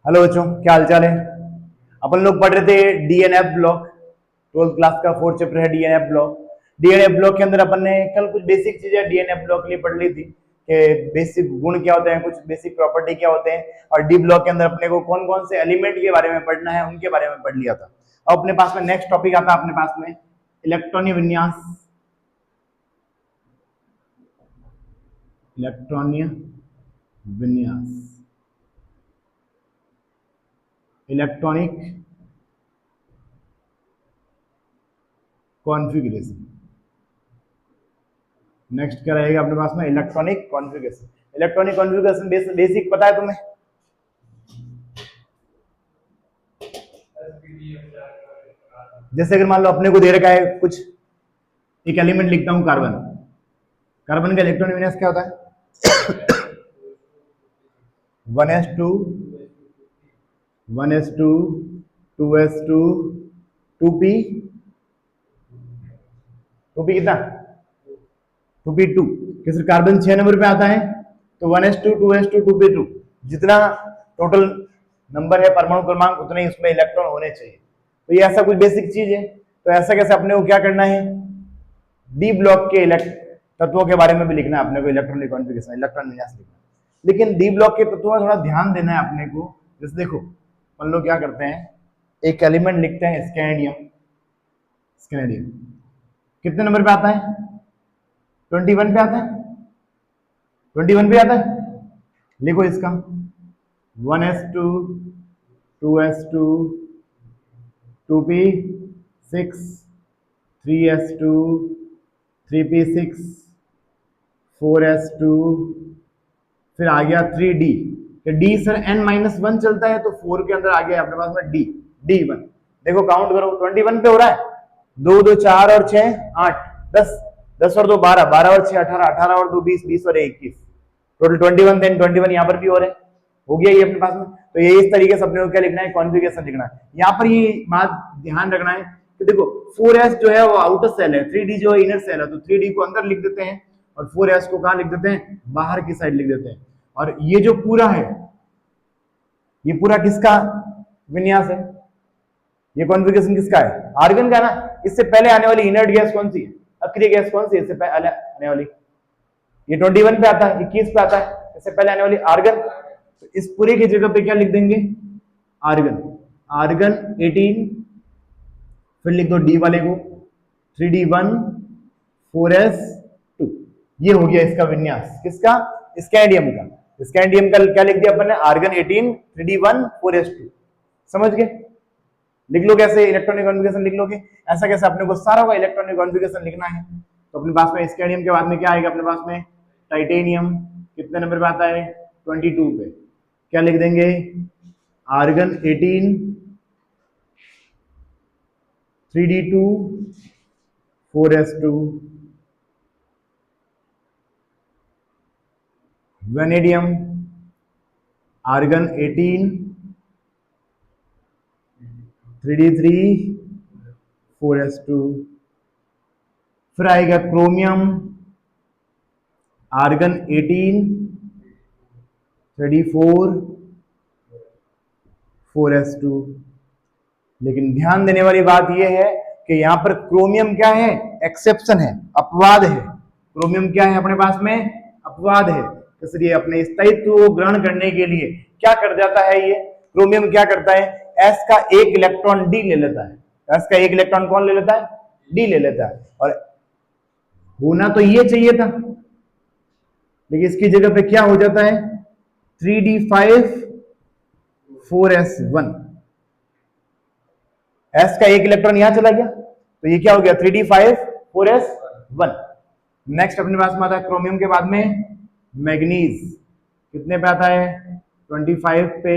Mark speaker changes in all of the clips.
Speaker 1: Hello बच्चों, क्या हाल चाल है। अपन लोग पढ़ रहे थे डीएनएफ ब्लॉक। 12th क्लास का 4th चैप्टर है डीएनएफ ब्लॉक। डीएनएफ ब्लॉक के अंदर अपन ने कल कुछ बेसिक चीजें डीएनएफ ब्लॉक के लिए पढ़ ली थी कि बेसिक गुण क्या होते हैं, कुछ बेसिक प्रॉपर्टी क्या होते हैं, और डी ब्लॉक के अंदर अपने को कौन कौन से एलिमेंट के बारे में पढ़ना है उनके बारे में पढ़ लिया था। अब अपने पास में नेक्स्ट टॉपिक आता है अपने पास में इलेक्ट्रॉनिक विन्यास। इलेक्ट्रॉनिक विन्यास, इलेक्ट्रॉनिक कॉन्फ़िगरेशन। नेक्स्ट क्या रहेगा अपने पास में electronic configuration. Electronic configuration basic पता है तुम्हें? जैसे अगर मान लो अपने को दे रखा है कुछ एक एलिमेंट, लिखता हूं कार्बन। कार्बन का इलेक्ट्रॉनिक विन्यास क्या होता है? 1s2 1s2 2s2 2p 2p कितना? 2p2। किस कार्बन 6 नंबर पे आता है, तो 1s2 2s2 2p2 जितना टोटल नंबर है परमाणु क्रमांक उतने ही उसमें इलेक्ट्रॉन होने चाहिए। तो ये ऐसा कुछ बेसिक चीज है। तो ऐसा कैसे अपने को क्या करना है, डी ब्लॉक के तत्वों के बारे में भी लिखना है अपने को, इलेक्ट्रॉनिक कॉन्फ़िगरेशन इलेक्ट्रॉन विन्यास लिखना है। लेकिन डी ब्लॉक के तत्वों में थोड़ा ध्यान देना है अपने को। जैसे देखो हम लोग क्या करते हैं, एक एलिमेंट लिखते हैं स्कैंडियम। स्कैंडियम कितने नंबर पे आता है? 21 पे आता है। 21 पे आता है। लिखो इसका 1s2 2s2 2p6 3s2 3p6 4s2, फिर आ गया 3d। डी सर n-1 चलता है तो 4 के अंदर आ गया अपने पास में d1। देखो काउंट करो 21 पे हो रहा है। 2 2 4 और 6 8 10 10 और 2 12 12 और 6 18 18 और 2 20 20 और 21 टोटल 21। देन 21 यहाँ पर भी हो रहे हैं, हो गया ये अपने पास में। तो ये इस तरीके से अपने को क्या लिखना है, कॉन्फ़िगरेशन लिखना है। यहाँ पर ये बात ध्यान रखना है कि देखो 4s जो है वो आउटर सेल है, 3d जो है इनर सेल है। तो 3d को अंदर लिख देते हैं और 4s को कहाँ लिख देते हैं, बाहर की साइड लिख देते हैं। और ये जो पूरा है ये पूरा किसका विन्यास है, ये कॉन्फ़िगरेशन किसका है, आर्गन का ना। इससे पहले आने वाली इनर्ट गैस कौन सी है, अक्रिय गैस कौन सी है इससे पहले आने वाली? ये 21 पे आता है, 21 पे आता है, इससे पहले आने वाली आर्गन। तो इस पूरे की जगह पे क्या लिख देंगे, आर्गन। आर्गन 18, फिर लिख दो डी वाले को 3d1 4s2। ये हो गया इसका विन्यास, किसका, स्कैंडियम का। स्कैंडियम का क्या लिख दिया अपन ने, आर्गन 18 3d1 4s2। समझ गए? लिख लो कैसे, इलेक्ट्रॉनिक कॉन्फ़िगरेशन लिख लोगे। ऐसा कैसे अपने को सारा का इलेक्ट्रॉनिक कॉन्फ़िगरेशन लिखना है। तो अपने पास में स्कैंडियम के बाद में क्या आएगा अपने पास में, टाइटेनियम। कितने नंबर पे आता है, 22 पे। क्या लिख देंगे, argon 18 3d2 4s2। Vanadium argon 18 3d3 4s2। फिर आएगा क्रोमियम आर्गन 18 34 4s2। लेकिन ध्यान देने वाली बात यह है कि यहां पर क्रोमियम क्या है, एक्सेप्शन है, अपवाद है। क्रोमियम क्या है अपने पास में, अपवाद है। इसलिए अपने स्थायित्व को ग्रहण करने के लिए क्या कर जाता है, ये क्रोमियम क्या करता है, एस का एक इलेक्ट्रॉन डी ले लेता है। एस का एक इलेक्ट्रॉन कौन ले लेता है, डी ले लेता है। और होना तो ये चाहिए था, लेकिन इसकी जगह पे क्या हो जाता है, 3d5 4s1। एस का एक इलेक्ट्रॉन यहां चला गया तो ये क्या हो गया, 3d5 4s1। नेक्स्ट अपने पास में आता है क्रोमियम के बाद में मैग्नीज। कितने पे आता है, 25 पे।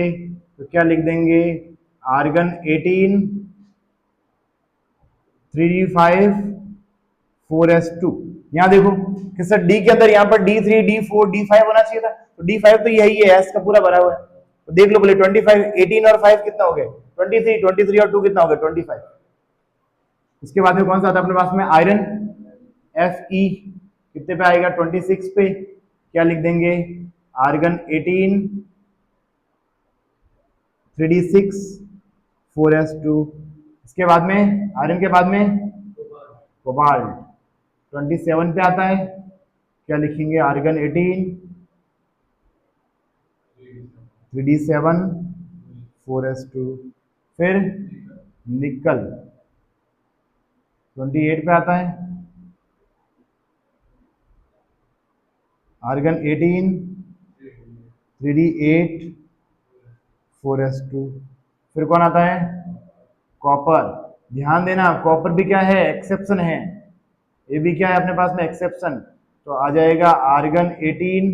Speaker 1: तो क्या लिख देंगे, आर्गन 18 3d5 4s2। यहां देखो कि सर डी के अंदर यहाँ पर d3 d4 d5 होना चाहिए था, तो d5 तो यही है, एस का पूरा भरा हुआ है। तो देख लो बोले 25 18 और 5 कितना हो गए, 23 23 और 2 कितना हो गया 25। इसके बाद में कौन सा आता है अपने पास में, आयरन Fe। कितने पे आएगा, 26 पे। क्या लिख देंगे, आर्गन 18 3d6 4s2। इसके बाद में आयरन के बाद में कोबाल्ट 27 पे आता है, क्या लिखेंगे? Argon 18 3d7 4s2। फिर निकल 28 पे आता है, आर्गन 18 3d8 4s2। फिर कौन आता है? कॉपर। ध्यान देना कॉपर भी क्या है? एक्सेप्शन है। ये भी क्या है अपने पास में? एक्सेप्शन। तो आ जाएगा आर्गन 18,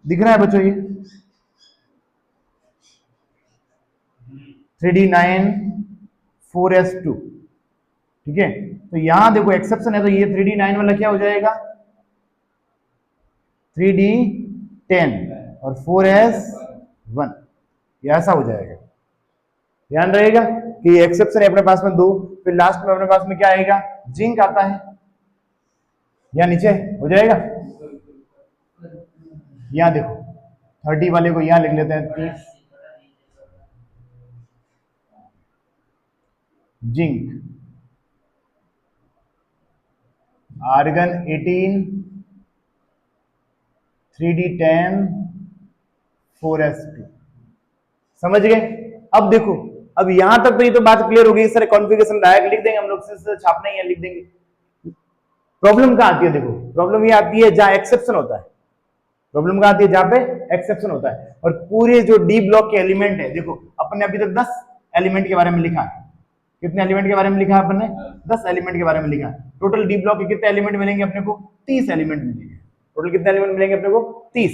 Speaker 1: दिख रहा है बच्चों ये 3d9 4s2। ठीक है, तो यहां देखो एक्सेप्शन है, तो ये 3d9 वाला क्या हो जाएगा? 3d10 और 4s1, ये ऐसा हो जाएगा। ध्यान रहेगा कि ये एक्सेप्शन है अपने पास में 2। फिर लास्ट में अपने पास में क्या आएगा? जिंक आता है, या नीचे हो जाएगा। यहां देखो 30 वाले को यहां लिख लेते हैं 30, जिंक आर्गन 18 3d10 4s2। समझ गए? अब देखो, अब यहां तक तो ये तो बात क्लियर हो गई। सर कॉन्फ़िगरेशन डायरेक्ट लिख देंगे हम लोग, से छापना ही है, लिख देंगे। प्रॉब्लम कहां आती है? देखो प्रॉब्लम ये आती है जहां एक्सेप्शन होता है। प्रॉब्लम कहां आती है? जहां पे एक्सेप्शन होता है। और पूरे जो डी ब्लॉक के एलिमेंट है, देखो अपन ने अभी तक 10 एलिमेंट के बारे में लिखा है। कितने एलिमेंट के बारे में लिखा है अपन ने? 10 एलिमेंट के बारे में लिखा है। टोटल डी ब्लॉक के कितने एलिमेंट मिलेंगे अपने को? 30 एलिमेंट मिलेंगे। टोटल कितने एलिमेंट मिलेंगे अपने को? 30।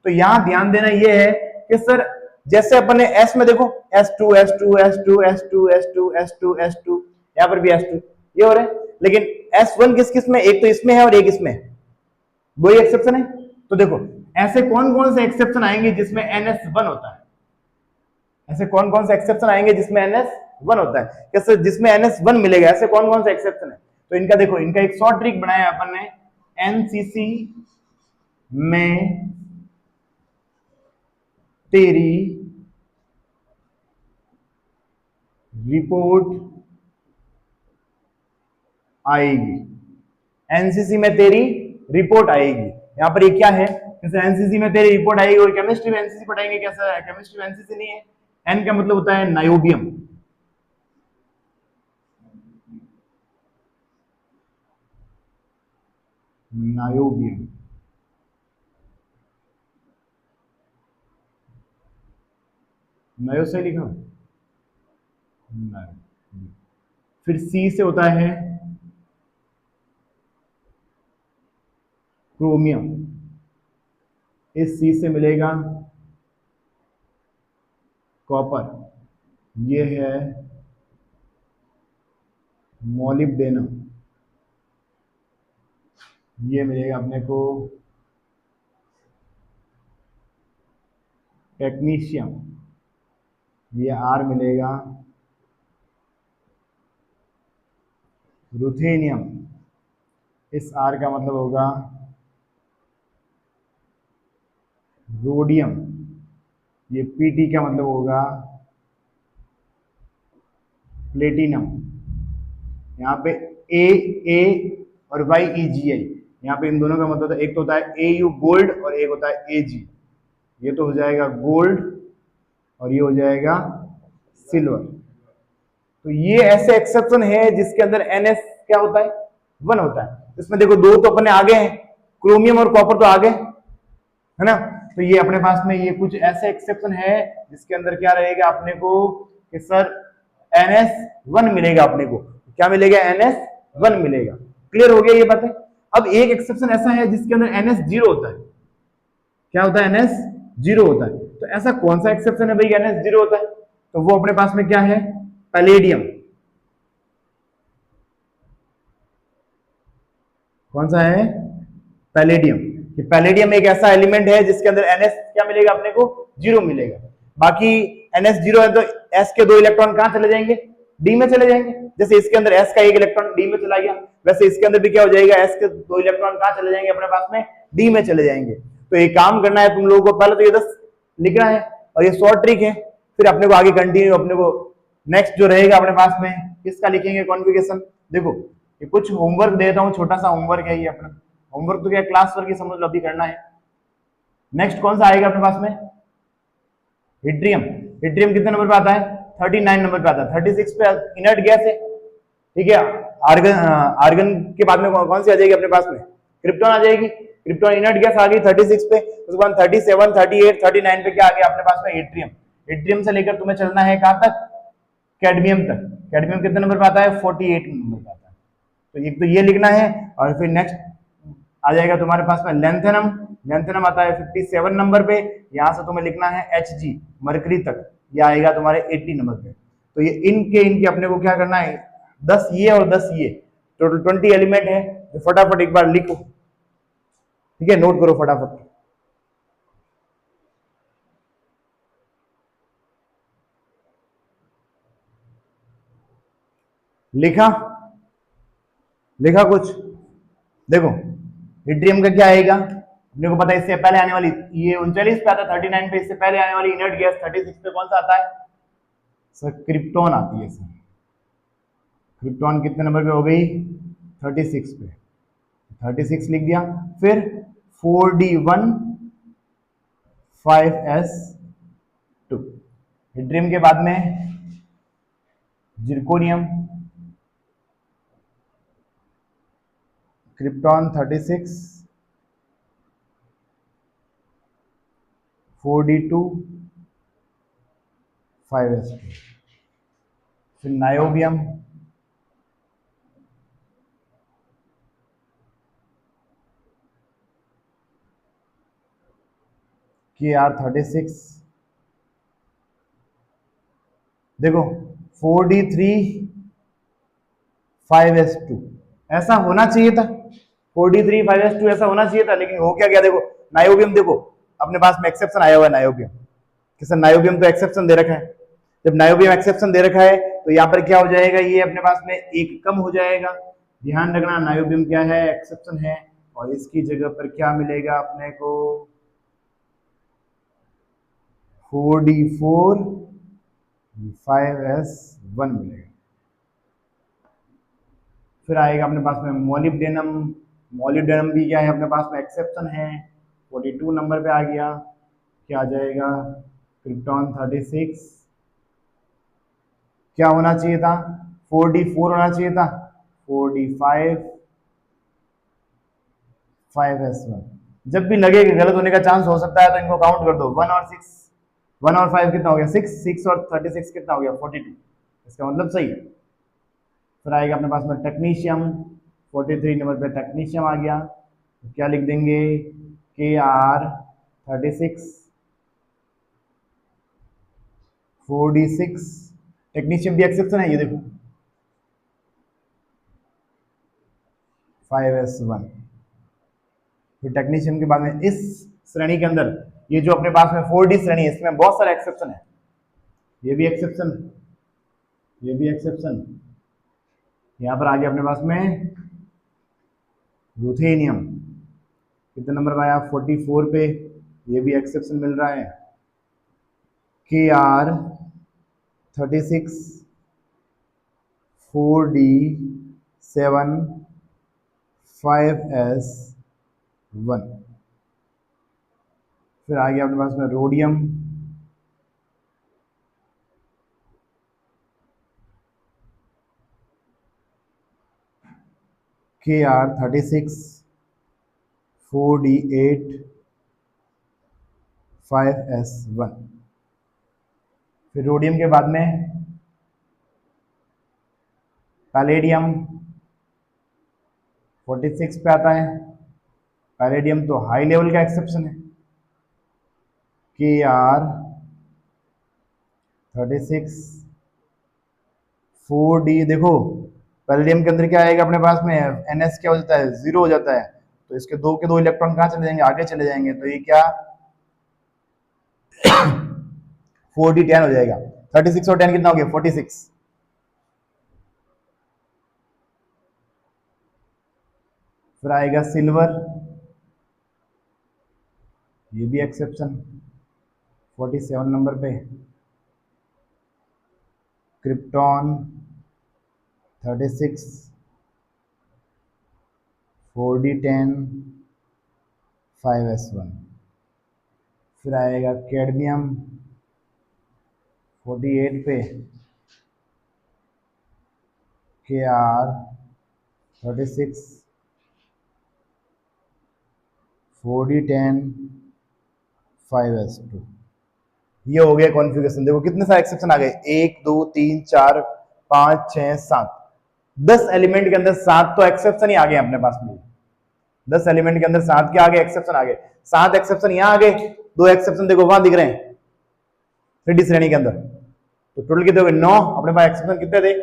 Speaker 1: तो यहां ध्यान देना ये है कि सर जैसे अपन ने एस में देखो S2 S2 S2 S2 S2 S2 S2, यहां पर भी S2 ये हो रहा है। लेकिन S1 किस किस में? एक तो इसमें है और एक इसमें है, दो ही एक्सेप्शन है। तो देखो ऐसे कौन कौन से एक्सेप्शन आएंगे जिसमें NS1 होता है? ऐसे कौन कौन से एक्सेप्शन आएंगे जिसमें NS1 होता है? कैसे जिसमें NS1 मिलेगा, ऐसे कौन कौन से एक्सेप्शन है? तो इनका देखो, इनका एक शॉर्ट ट्रिक बनाया अपन ने, NCC में तेरी रिपोर्ट आएगी। एनसीसी में तेरी रिपोर्ट आएगी। यहां पर ये क्या है? जैसे एनसीसी में तेरी रिपोर्ट आएगी, और केमिस्ट्री में एनसीसी पढ़ाएंगे। कैसा है? केमिस्ट्री में एनसीसी नहीं है। एन का मतलब होता है नायोबियम। नायोबियम नयो से लिखा, फिर सी से होता है क्रोमियम, इस सी से मिलेगा कॉपर, ये है मोलिब्डेनम, ये मिलेगा अपने को टेक्नीशियम, ये आर मिलेगा रुथेनियम, इस आर का मतलब होगा रोडियम, ये पीटी का मतलब होगा प्लेटिनम। यहाँ पे ए और वाई ई जी आई, यहाँ पे इन दोनों का मतलब एक तो होता है ए यू गोल्ड और एक होता है ए जी। ये तो हो जाएगा गोल्ड और ये हो जाएगा सिल्वर। तो ये ऐसे एक्सेप्शन है जिसके अंदर NS क्या होता है? 1 होता है। इसमें देखो दो तो अपने आगे हैं, क्रोमियम और कॉपर तो आगे है ना। तो ये अपने पास में ये कुछ ऐसे एक्सेप्शन है जिसके अंदर क्या रहेगा अपने को कि सर NS1 मिलेगा। अपने को क्या मिलेगा? NS1 मिलेगा। क्लियर हो गया ये बातें? अब एक एक्सेप्शन ऐसा है जिसके अंदर NS0 होता है। क्या होता है? NS0 होता है। तो ऐसा कौन सा एक्सेप्शन है भाई NS0 होता है? तो वो अपने पास में क्या है? पैलेडियम। कौन सा है? पैलेडियम। कि पैलेडियम एक ऐसा एलिमेंट है जिसके अंदर NS क्या मिलेगा अपने को? 0 मिलेगा। बाकी NS0 है तो S के 2 इलेक्ट्रॉन कहां चले जाएंगे? D में चले जाएंगे। जैसे इसके अंदर S का 1 इलेक्ट्रॉन D में चला गया, वैसे इसके अंदर भी क्या हो जाएगा? S के 2 इलेक्ट्रॉन कहां चले जाएंगे अपने पास में? D में चले जाएंगे। तो एक काम करना है तुम लोगों को, पहले तो ये 10 लिखना है, और ये शॉर्ट ट्रिक है। फिर अपने को आगे कंटिन्यू, अपने को नेक्स्ट जो रहेगा अपने पास में किसका लिखेंगे कॉन्फ़िगरेशन। देखो ये कुछ होमवर्क देता हूँ, छोटा सा होमवर्क है ये अपना। होमवर्क तो क्या क्लास वर्क ही समझ लो, अभी करना है। नेक्स्ट कौन सा आएगा अपने पास में, हिट्रियम। हिट्रियम कितने नंबर पे आता है, 39 नंबर पे आता है। 36 पे इनर्ट गैस है, ठीक है। आर्गन, आर्गन के बाद में कौन सी आ जाएगी अपने पास में, क्रिप्टॉन आ जाएगी। क्रिप्टॉन इनर्ट गैस आ गई 36 पे। उसके बाद 37, 38, 39 पे क्या आ गया अपने पास में, हिट्रियम। हिट्रियम से लेकर तुम्हें चलना है कहां तक, कैडमियम तक। कैडमियम कितने नंबर पे आता है, 48 नंबर पे आता है। तो एक तो ये लिखना है, और फिर नेक्स्ट आ जाएगा तुम्हारे पास में लेंथेनम। लेंथेनम आता है 57 नंबर पे। यहां से तुम्हें लिखना है Hg, मरकरी तक, ये आएगा तुम्हारे 80 नंबर पे। तो ये इनके इनके अपने को क्या करना है, 10 ये और 10 ये, टोटल 20 एलिमेंट है। तो फटाफट एक बार लिखो, ठीक है, नोट करो फटाफट। लिखा, लिखा कुछ, देखो हिट्रियम का क्या आएगा अपने को पता है, इससे पहले आने वाली ये 39 पे आता है, 39 पे इससे पहले आने वाली इनर्ट गैस 36 पे कौन सा आता है सर, क्रिप्टॉन आती है सर। क्रिप्टॉन कितने नंबर पे हो गई, 36 पे, 36 लिख दिया। फिर 4d1 5s2। हिट्रियम के बाद में जिरकोनियम, क्रिप्टॉन 36, 4d2 5s2। फिर नायोबियम, Kr36, देखो 4d3 5s2, ऐसा होना चाहिए था। 4d3 5s2 ऐसा होना चाहिए था, लेकिन हो क्या गया, देखो नायोबियम, देखो अपने पास में एक्सेप्शन आया हुआ है नायोबियम, कि सर नायोबियम तो एक्सेप्शन दे रखा है। जब नायोबियम एक्सेप्शन दे रखा है तो यहाँ पर क्या हो जाएगा, ये अपने पास में एक कम हो जाएगा। ध्यान रखना नायोबियम क्या है, एक्सेप्शन है, और इसकी जगह पर क्या मिलेगा अपने को, 4d4 5s1 मिलेगा। फिर आएगा अपने पास में मोलिब्डेनम। मोलिब्डेनम भी क्या है अपने पास में, एक्सेप्शन है, 42 नंबर पे आ गया। क्या आ जाएगा, क्रिप्टॉन 36, क्या होना चाहिए था, 4d4 होना चाहिए था, 4d5 5s1। जब भी लगे कि गलत होने का चांस हो सकता है तो इनको काउंट कर दो, 1 और 5 कितना हो गया, 6, 6 और 36 कितना हो गया, 42। इसका मतलब सही। फिर आएगा अपने पास में टेक्नीशियम, 43 नंबर पे टेक्नीशियम आ गया। तो क्या लिख देंगे, Kr36 4d6। टेक्नीशियम भी एक्सेप्शन है, ये देखो 5s1। फिर टेक्नीशियम के बाद में इस श्रेणी के अंदर ये जो अपने पास में 4d श्रेणी है, इसमें बहुत सारे एक्सेप्शन है। ये भी एक्सेप्शन, ये भी एक्सेप्शन। यहाँ पर आ गया अपने पास में यूथेनियम, कितने नंबर पर आया, 44 पे, ये भी एक्सेप्शन मिल रहा है। Kr36 4d7 5s1। फिर आ गया अपने पास में रोडियम, Kr36 4d8 5s1। फिर रोडियम के बाद में पैलेडियम, 46 पे आता है। पैलेडियम तो हाई लेवल का एक्सेप्शन है। Kr36 4d, देखो पैलेडियम के अंदर क्या आएगा अपने पास में, NS क्या हो जाता है, 0 हो जाता है। तो इसके दो के दो इलेक्ट्रॉन कहाँ चले जाएंगे, आगे चले जाएंगे। तो ये क्या 4d10 हो जाएगा। 36 और 10 कितना हो गया, 46। फिर आएगा सिल्वर, ये भी एक्सेप्शन, 47 नंबर पे क्रिप्टॉन 36, 4D10, 5S1। फिर आएगा कैडमियम 48 पे KR 36, 4D10, 5S2। ये हो गया कॉन्फ़िगरेशन। देखो कितने सारे एक्सेप्शन आ गए, 1 2 3 4 5 6 7, 10 एलिमेंट के अंदर 7 तो एक्सेप्शन ही आ गए अपने पास में। 10 एलिमेंट के अंदर 7 क्या आ गए, एक्सेप्शन आ गए। 7 एक्सेप्शन यहाँ आ गए, 2 एक्सेप्शन देखो वहां दिख रहे हैं 3D श्रेणी के अंदर। तो टोटल कितने हो गए, 9। अपने पास एक्सेप्शन कितने थे,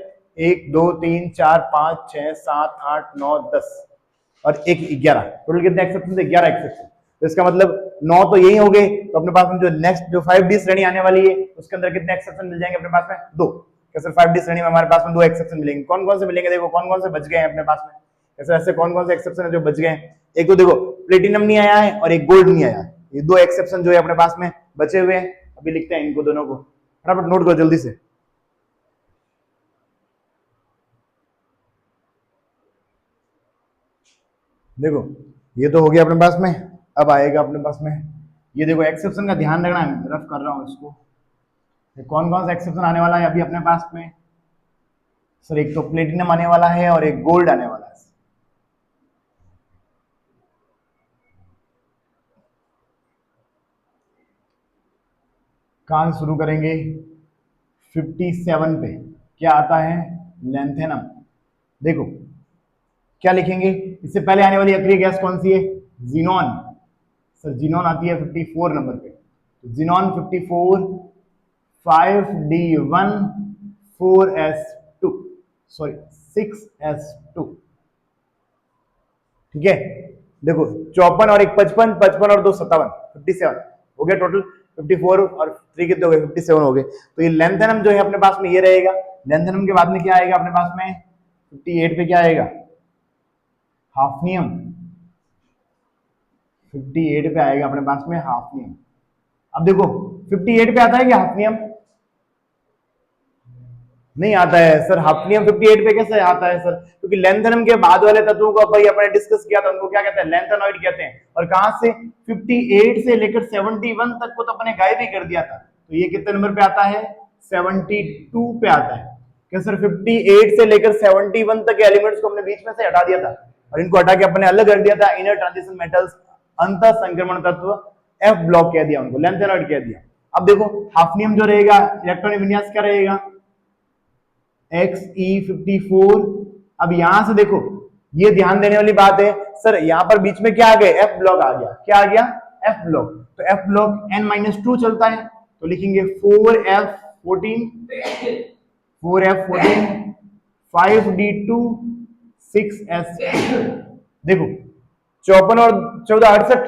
Speaker 1: 1 2 3 4 5 6 7 8 9 10 और 1 11। टोटल कितने एक्सेप्शन थे, 11 एक्सेप्शन। तो इसका मतलब 9 तो यही हो गए। तो अपने पास में जो नेक्स्ट जो 5D श्रेणी आने वाली है उसके अंदर कितने एक्सेप्शन मिल जाएंगे अपने पास में, 2। कैसे 5D श्रेणी में हमारे पास में 2 एक्सेप्शन मिलेंगे। कौन कौन से मिलेंगे, देखो कौन कौन से बच गए हैं अपने पास में। ऐसे ऐसे कौन कौन से एक्सेप्शन है जो बच गए हैं। एक तो देखो प्लेटिनम नहीं आया है और एक गोल्ड नहीं आया है। ये 2 एक्सेप्शन जो है अपने पास में बचे हुए हैं। अभी लिखते हैं इनको दोनों को, फटाफट नोट करो जल्दी से। देखो ये तो हो गया अपने पास में। अब आएगा अपने पास में ये देखो एक्सेप्शन का ध्यान रखना है, रफ कर रहा हूं इसको। कौन कौन सा एक्सेप्शन आने वाला है अभी अपने पास में, सर एक तो प्लेटिनम आने वाला है और एक गोल्ड आने वाला है। कहां शुरू करेंगे, 57 पे क्या आता है, लेंथेनम। देखो क्या लिखेंगे, इससे पहले आने वाली अक्रिय गैस कौन सी है, जीनॉन। सर जीनॉन आती है 54 नंबर पे। Xenon 54, 5D1, 4S2, sorry 6S2। ठीक है, देखो 54 और एक 55, 55 और 2 57, 57 हो गया टोटल। 54 और 3 कितने हो गए, 57 हो गए। तो ये लेंथेनम जो है अपने पास में ये रहेगा। लेंथेनम के बाद में क्या आएगा अपने पास में, 58 पे क्या आएगा, हाफनियम। 58 पे आएगा अपने पास में हाफनियम। अब देखो 58 पे आता है क्या हाफनियम, नहीं आता है सर। हाफनियम 58 पे कैसे आता है सर, क्योंकि लेंथेनम के बाद वाले तत्वों को भाई अपने डिस्कस किया था, उनको क्या कहते हैं, लेंथेनॉइड कहते हैं। और कहां से, 58 से लेकर 71 तक को तो अपने गायब ही कर दिया था। तो ये कितने नंबर पे आता है, 72 पे आता है। क्या सर 58 से लेकर 71 तक के एलिमेंट्स को हमने बीच में से हटा दिया था और इनको हटा के अपने अलग रख दिया था, इनर ट्रांजिशन मेटल्स, अंत संक्रमण तत्व, एफ ब्लॉक कह दिया उनको, लेंथेनॉइड कह दिया। अब देखो हाफनियम जो रहेगा इलेक्ट्रॉनिक विन्यास क्या रहेगा, Xe54। अब यहां से देखो ये ध्यान देने वाली बात है, सर यहां पर बीच में क्या आ गया, एफ ब्लॉक आ गया। क्या आ गया, एफ ब्लॉक। तो एफ ब्लॉक n-2 चलता है, तो लिखेंगे 4F14, 4F14, 5D2, 6S2। देखो 54 और 14 68,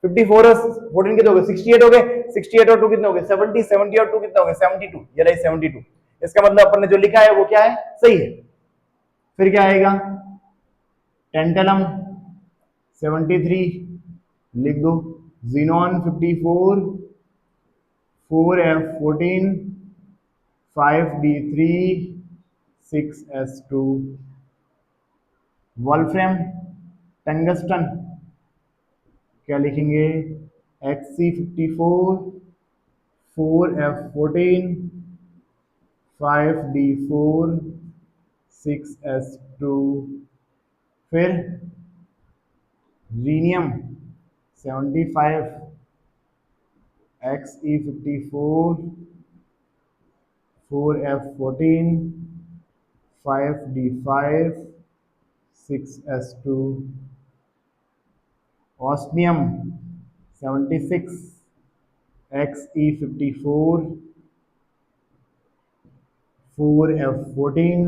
Speaker 1: 54 और 14 कितने हो गए, 68 हो गए। 68 और 2 कितने हो गए, 70, 70 और 2 कितने हो गए, 72। ये रही 72। इसका मतलब अपन ने जो लिखा है वो क्या है, सही है। फिर क्या आएगा, टेंटलम 73 लिख दो, xenon 54, 4F14, 5D3, 6S2। वॉल्फ्रेम tungsten क्या लिखेंगे, Xc54, 4F14, 5D4, 6S2। फिर rhenium 75, Xe54, 4F14, 5D5, 6S2। Osmium 76, Xe54, 4F14,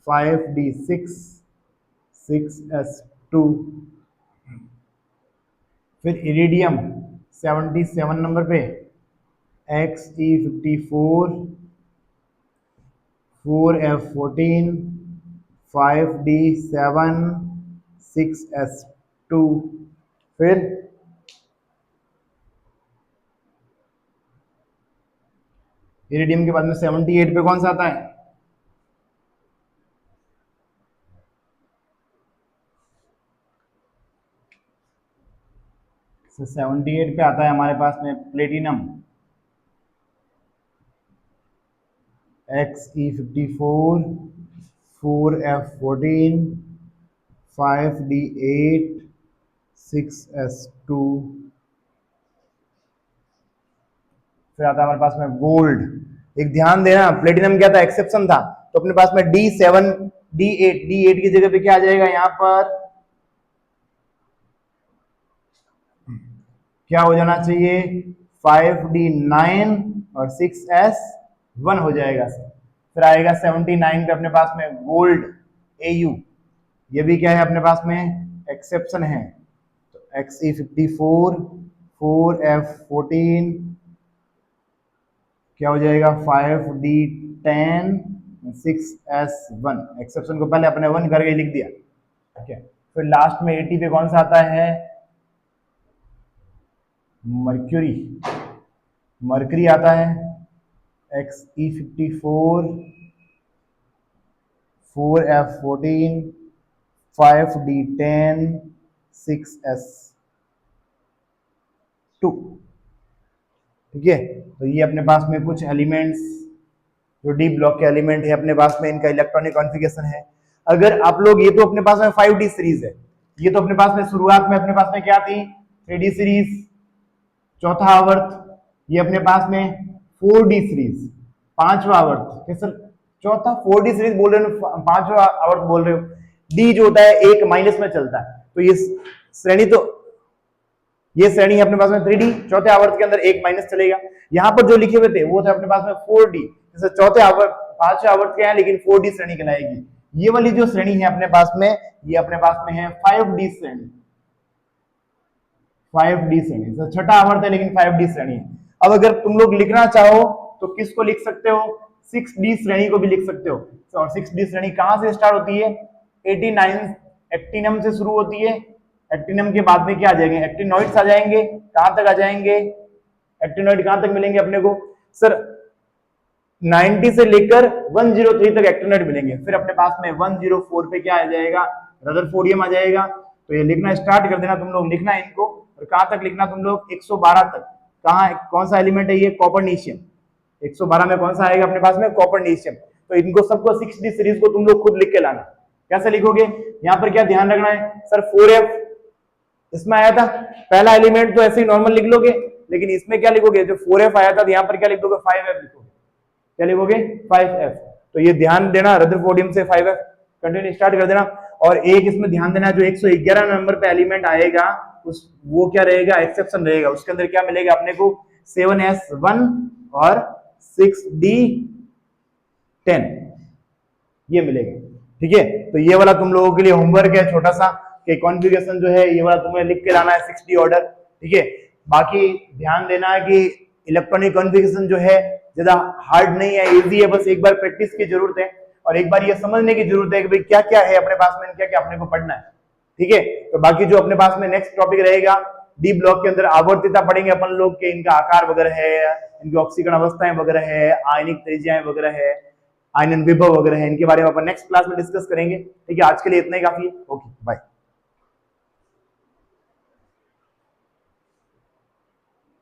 Speaker 1: 5D6, 6S2। फिर इरिडियम 77 नंबर पे, Xe54, 4F14, 5D7, 6S2। फिर इरिडियम के बाद में 78 पे कौन सा आता है? तो 78 पे आता है हमारे पास में platinum, Xe54, 4F14, 5D8, 6S2, फिर आता है हमारे पास में गोल्ड। एक ध्यान देना, प्लेटिनम क्या था? एक्सेप्शन था, तो अपने पास में D7, D8 की जगह पे क्या आ जाएगा? यहाँ पर क्या हो जाना चाहिए? 5D9 और 6S1 हो जाएगा। फिर आएगा 79 पे अपने पास में गोल्ड AU, ये भी क्या है अपने पास में? एक्सेप्शन है। तो Xe54, 4F14, क्या हो जाएगा? 5D10, 6S1। एक्सेप्शन को पहले अपने 1 करके लिख दिया, ठीक है। फिर लास्ट में 80 पे कौन सा आता है? मर्क्यूरी, मर्करी आता है। Xe54, 4F14, 5D10, 6S2, ठीक है। तो ये अपने पास में कुछ एलिमेंट्स जो डी ब्लॉक के एलिमेंट है अपने पास में, इनका इलेक्ट्रॉनिक कॉन्फ़िगरेशन है। अगर आप लोग, ये तो अपने पास में 5D सीरीज है, ये तो अपने पास में शुरुआत में अपने पास में क्या थी? 3D सीरीज, चौथा आवर्त। ये अपने पास में 4D सीरीज, पांचवा आवर्त। कैसे? चौथा 4D सीरीज बोल रहे हो, पांचवा आवर्त बोल रहे हो। डी जो होता है एक माइनस में चलता है, तो ये श्रेणी, तो ये श्रेणी है अपने पास में 3D, चौथे आवर्त के अंदर एक माइनस चलेगा। यहाँ पर जो लिखे हुए थे वो थे अपने पास में 4D, जैसे चौथे आवर्त, पांचवे आवर्त के हैं, लेकिन 4D श्रेणी कहलाएगी। ये वाली जो श्रेणी है अपने पास में, ये अपने पास में है 5D श्रेणी, 5D श्रेणी। तो छठा आवर्त है लेकिन 5D श्रेणी है। अब अगर तुम लोग लिखना चाहो तो किसको लिख सकते हो? 6D श्रेणी को भी लिख सकते हो। और 6D श्रेणी कहां से स्टार्ट होती है? 89 एक्टिनम से शुरू होती है। एक्टिनम के बाद में क्या आ जाएंगे? एक्टिनॉइड्स आ जाएंगे। कहां तक आ जाएंगे? एक्टिनॉइड कहां तक मिलेंगे अपने को? सर 90 से लेकर 103 तक एक्टिनॉइड मिलेंगे। फिर अपने पास में 104 पे क्या आ जाएगा? रदरफोर्डियम आ जाएगा। तो ये लिखना स्टार्ट कर देना तुम लोग, लिखना है इनको। और कहां तक लिखना तुम लोग? 112 तक। कहां, कौन सा एलिमेंट है ये? कॉपरनीशियम। 112 में कौन सा आएगा अपने पास में? कॉपरनीशियम। तो इनको सबको 6D सीरीज को तुम लोग खुद लिख के लाना। कैसे लिखोगे? यहाँ पर क्या ध्यान रखना है? सर 4F इसमें आया था, पहला एलिमेंट तो ऐसे ही नॉर्मल लिख लोगे, लेकिन इसमें क्या लिखोगे? जो 4F आया था, यहाँ पर क्या लिख दोगे? 5F लिखोगे। क्या लिखोगे? 5F। तो ये ध्यान देना, रदरफोर्डियम से 5F। कंटिन्यू स्टार्ट कर देना। और एक इसमें ध्यान देना, जो 111 नंबर पे एलिमेंट आएगा उस वो क्या रहेगा? एक्सेप्शन रहेगा। उसके अंदर क्या मिलेगा अपने को? 7S1 और 6D10 ये मिलेगा, ठीक है। तो ये वाला तुम लोगों के लिए होमवर्क है छोटा सा, कि कॉन्फ़िगरेशन जो है ये वाला तुम्हें लिख के लाना है 6D ऑर्डर, ठीक है। बाकी ध्यान देना है कि इलेक्ट्रॉनिक कॉन्फ़िगरेशन जो है ज्यादा हार्ड नहीं है, इजी है, बस एक बार प्रैक्टिस की जरूरत है और एक बार ये समझने की जरूरत है कि भाई क्या क्या है अपने पास में, क्या क्या अपने को पढ़ना है, ठीक है। तो बाकी जो अपने पास में नेक्स्ट टॉपिक रहेगा, डी ब्लॉक के अंदर आवर्तिता पढ़ेंगे अपन लोग के, इनका आकार वगैरह है, इनकी ऑक्सीकरण अवस्थाएं वगैरह है, आयनिक त्रिज्याएं वगैरह है, आयनन विभव वगैरह है, इनके बारे में अपन नेक्स्ट क्लास में डिस्कस करेंगे, ठीक है। आज के लिए इतना ही काफी है। Okay bye.